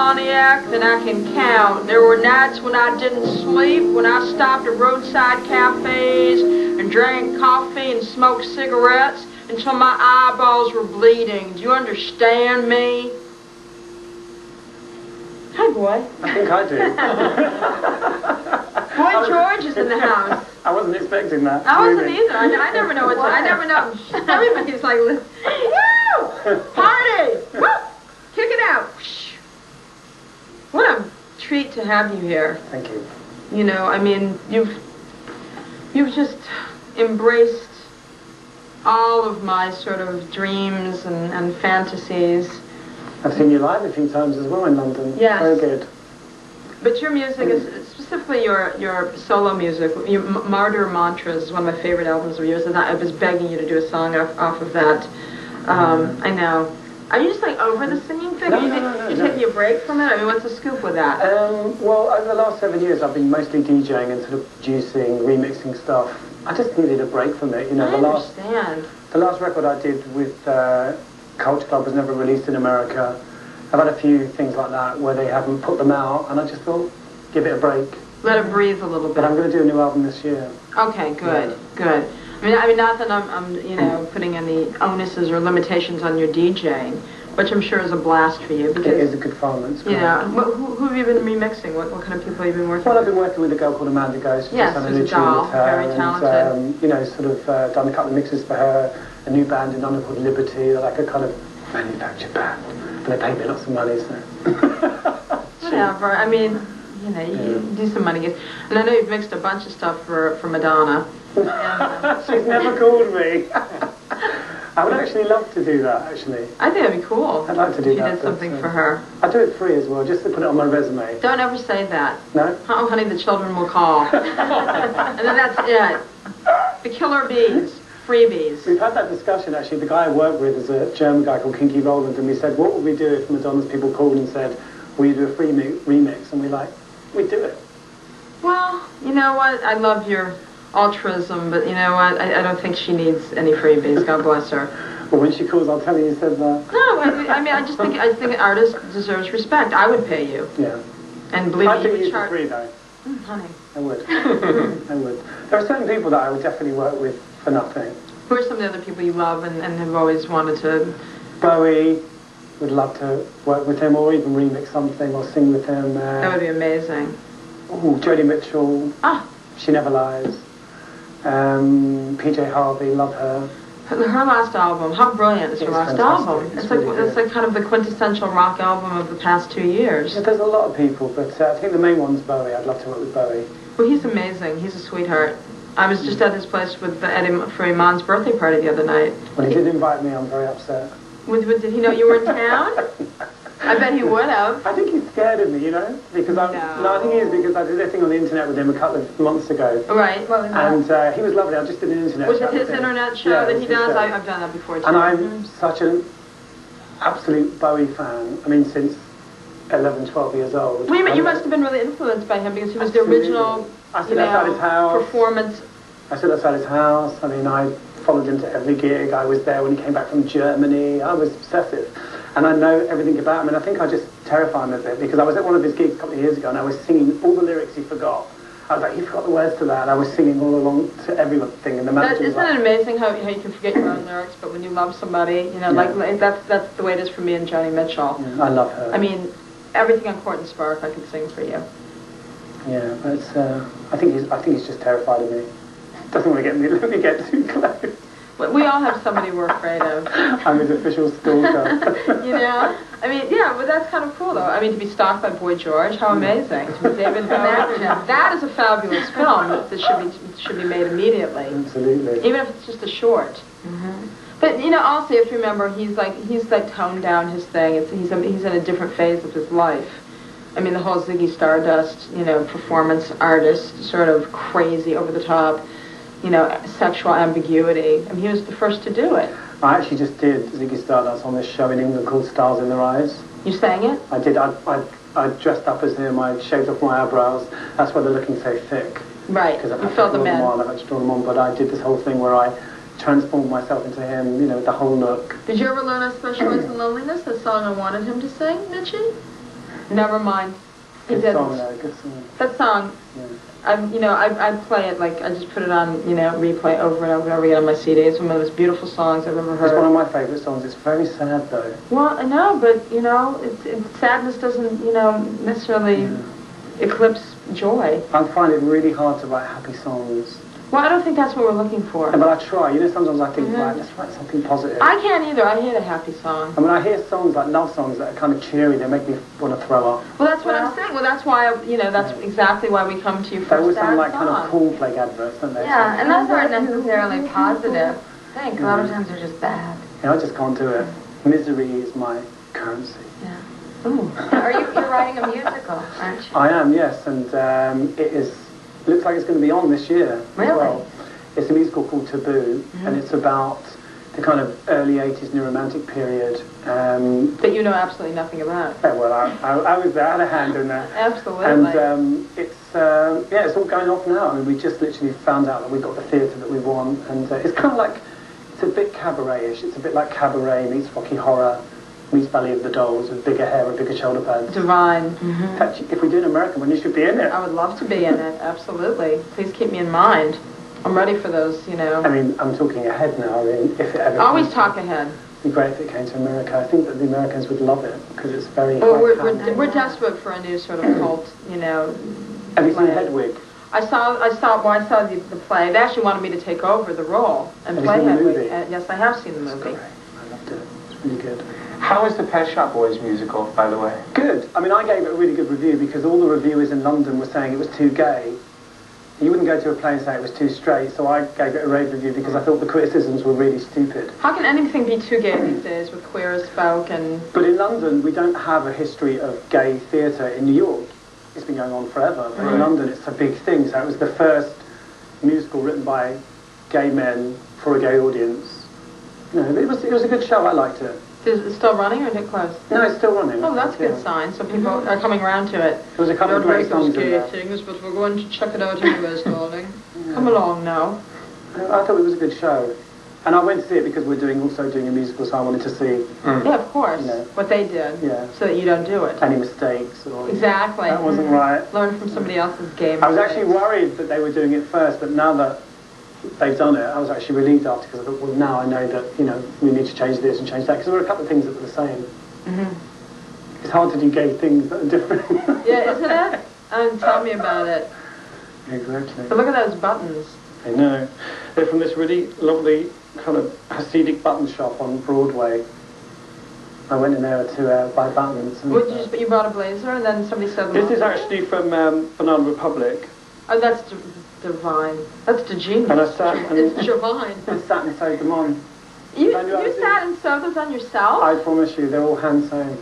insomniac than I can count. There were nights when I didn't sleep, when I stopped at roadside cafes and drank coffee and smoked cigarettes until my eyeballs were bleeding. Do you understand me? Hi, boy. I think I do. Boy George is in the house. I wasn't expecting that. I wasn't either. I never know what's. I never know. Everybody's like, woo! Party! Woo! Kick it out! What a treat to have you here. Thank you. You know, I mean, you've just embraced all of my sort of dreams and fantasies. I've seen you live a few times as well in London. Yes. Very good. But your music is specifically your solo music. Martyr Mantras is one of my favorite albums of yours, and I was begging you to do a song off of that. I know. Are you just like over the singing thing? No, you taking a break from it? I mean, what's the scoop with that? Well, over the last 7 years, I've been mostly DJing and sort of producing, remixing stuff. I just needed a break from it. You know, I understand. The last record I did with Culture Club was never released in America. I've had a few things like that where they haven't put them out, and I just thought, give it a break. Let it breathe a little bit. But I'm going to do a new album this year. Okay, good, good. I mean, not that I'm you know, putting any onuses or limitations on your DJing, which I'm sure is a blast for you. Because, it is a good fun. It's great. You know, who have you been remixing? What kind of people have you been working with? Well, I've been working with a girl called Amanda Ghost. Yes, who's a doll, very talented. And, you know, sort of done a couple of mixes for her. A new band in London called Liberty. They're like a kind of manufactured band. And they pay me lots of money, so... Whatever. I mean, you know, you do some money gigs. And I know you've mixed a bunch of stuff for Madonna. She's never called me. I would actually love to do that, actually. I think that'd be cool. I'd like to do you that. You did something for her. I'd do it free as well, just to put it on my resume. Don't ever say that. No? Oh, honey, the children will call. And then that's it. The killer bees. Freebies. We've had that discussion, actually. The guy I work with is a German guy called Kinky Roland, and we said, what would we do if Madonna's people called and said, will you do a free remix? And we're like, we'd do it. Well, you know what? I love your altruism, but you know what? I don't think she needs any freebies. God bless her. Well, when she calls, I'll tell her you said that. No, I mean, I think an artist deserves respect. I would pay you. Yeah. And believe I'd me, you pay would you charge. for free, though. Honey. I would. I would. There are certain people that I would definitely work with for nothing. Who are some of the other people you love and have always wanted to? Bowie, would love to work with him, or even remix something, or sing with him. That would be amazing. Oh, Jodie Mitchell. Ah. She Never Lies. PJ Harvey, love her. Her last album, how brilliant is her last fantastic. album? It's really it's like kind of the quintessential rock album of the past 2 years. Yeah, there's a lot of people, but I think the main one's Bowie. I'd love to work with Bowie. Well, he's amazing. He's a sweetheart. I was just at his place with Eddie for Iman's birthday party the other night. When he did invite me, I'm very upset. Did he know you were in town? I bet he would have. I think he's scared of me, you know, because I think he is, because I did a thing on the internet with him a couple of months ago. Right. Well, and he was lovely. I just did an internet was show. it his internet show that he does? I've done that before too. And I'm such an absolute Bowie fan. I mean, since 11, 12 years old. Well, you must have been really influenced by him because he was the original, I stood outside his house. Performance. I stood outside his house. I mean, I followed him to every gig. I was there when he came back from Germany. I was obsessive. And I know everything about him, and I think I just terrify him a bit, because I was at one of his gigs a couple of years ago, and I was singing all the lyrics he forgot. I was like, he forgot the words to that, and I was singing all along to everything, and the manager was like... Isn't it amazing how you can forget your own lyrics, but when you love somebody, you know, like that's the way it is for me and Joni Mitchell. Yeah, I love her. I mean, everything on Court and Spark I could sing for you. Yeah, but it's, I think he's just terrified of me. Doesn't want to let me get too close. We all have somebody we're afraid of. I'm his official stalker. You know? I mean, yeah, but that's kind of cool, though. I mean, to be stalked by Boy George, how amazing. To be David Bowie. That is a fabulous film that should be made immediately. Absolutely. Even if it's just a short. Mm-hmm. But, you know, also you have to remember, he's toned down his thing. He's in a different phase of his life. I mean, the whole Ziggy Stardust, you know, performance artist, sort of crazy, over the top, you know, sexual ambiguity. I mean, he was the first to do it. I actually just did Ziggy Stardust on this show in England called Stars in Their Eyes. You sang it? I did. I dressed up as him. I shaved off my eyebrows. That's why they're looking so thick. Right. Because I've you had filled to them in. I've had to draw them on. But I did this whole thing where I transformed myself into him, you know, with the whole look. Did you ever learn a Specialized in Loneliness, that song I wanted him to sing, Mitchie? Never mind. He Good didn't. song, though. Good song. That song, Yeah. I play it, like, I just put it on, replay over and over and over again on my CD. It's one of the most beautiful songs I've ever heard. It's one of my favourite songs. It's very sad, though. Well, I know, but, sadness doesn't, necessarily eclipse joy. I find it really hard to write happy songs. Well, I don't think that's what we're looking for. But I try. Sometimes I think, right, let's write something positive. I can't either. I hate a happy song. And when I hear songs like love songs that are kind of cheery, they make me want to throw up. Well, that's what I'm saying. Well, that's why, that's exactly why we come to you for They always sound like song. kind of cornflake adverts, don't they? Yeah, and those aren't necessarily positive. I think a lot of times they're just bad. Yeah, I just can't do it. Misery is my currency. Yeah. Ooh. You're writing a musical, aren't you? I am, yes, and it looks like it's going to be on this year Really? as well. It's a musical called Taboo, and it's about the kind of early 80s new romantic period. That you know absolutely nothing about. Well, I was there, I had a hand in there. Absolutely. And it's all going off now. I mean, we just literally found out that we got the theatre that we want, and it's kind of like, it's a bit cabaret-ish. It's a bit like Cabaret meets Rocky Horror meets Valley of the Dolls with bigger hair and bigger shoulder pads. Divine. In fact, if we do an American one, you should be in it. I would love to be in it, absolutely. Please keep me in mind. I'm ready for those, I mean, I'm talking ahead now. I mean, if it ever Always talk ahead. It'd be great if it came to America. I think that the Americans would love it because it's very. Well, we're desperate for a new sort of cult, Have you seen play. Hedwig? I saw the play. They actually wanted me to take over the role and Have you play seen the Hedwig. movie? Yes, I have seen the movie. Great. I loved it. It's really good. How is the Pet Shop Boys musical, by the way? Good. I mean, I gave it a really good review because all the reviewers in London were saying it was too gay. You wouldn't go to a play and say it was too straight, so I gave it a rave review because I thought the criticisms were really stupid. How can anything be too gay these days with queer as folk and... But in London, we don't have a history of gay theatre. In New York, it's been going on forever, but in London, it's a big thing. So it was the first musical written by gay men for a gay audience. It was a good show. I liked it. Is it still running or did it close? No, it's still running. Oh, that's a good sign. So people are coming around to it. There was a couple of great songs in there. things, but we're going to check it out anyways, darling. Come along now. I thought it was a good show. And I went to see it because we're also doing a musical, so I wanted to see Yeah, of course. What they did. Yeah. So that you don't do it. any mistakes. Or, Exactly. That wasn't right. Learn from somebody else's game. I was actually worried that they were doing it first, but now that they've done it, I was actually relieved after because I thought, well, now I know that, we need to change this and change that because there were a couple of things that were the same. It's hard to do gay things that are different. Yeah, isn't it? Tell me about it. Exactly. But look at those buttons. I know. They're from this really lovely kind of Hasidic button shop on Broadway. I went in there to buy buttons. And, You brought a blazer and then somebody said... this is actually from Banana Republic. Oh, that's divine. That's the genius. And I sat It's and divine. I sat and sewed them on. You I knew I was sat and sewed those on yourself? I promise you, they're all hand sewn.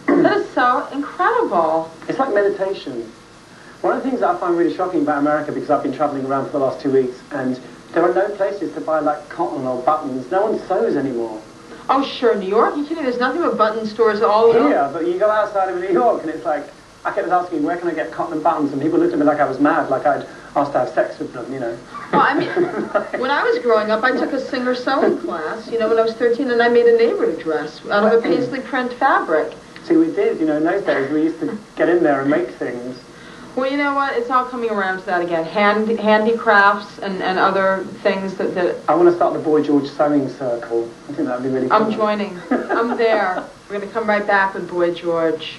That is so incredible. It's like meditation. One of the things that I find really shocking about America, because I've been travelling around for the last 2 weeks, and there are no places to buy like cotton or buttons. No one sews anymore. Oh, sure, New York? You kidding? There's nothing but button stores all over. Here, but you go outside of New York, and it's like, I kept asking, where can I get cotton and buttons? And people looked at me like I was mad, like I'd asked to have sex with them, Well, I mean, when I was growing up, I took a singer sewing class, when I was 13, and I made a neighborhood dress out of a paisley print fabric. See, we did, in those days, we used to get in there and make things. Well, you know what? It's all coming around to that again. Handicrafts and other things that... I want to start the Boy George Sewing Circle. I think that'd be really cool. I'm joining. I'm there. We're going to come right back with Boy George.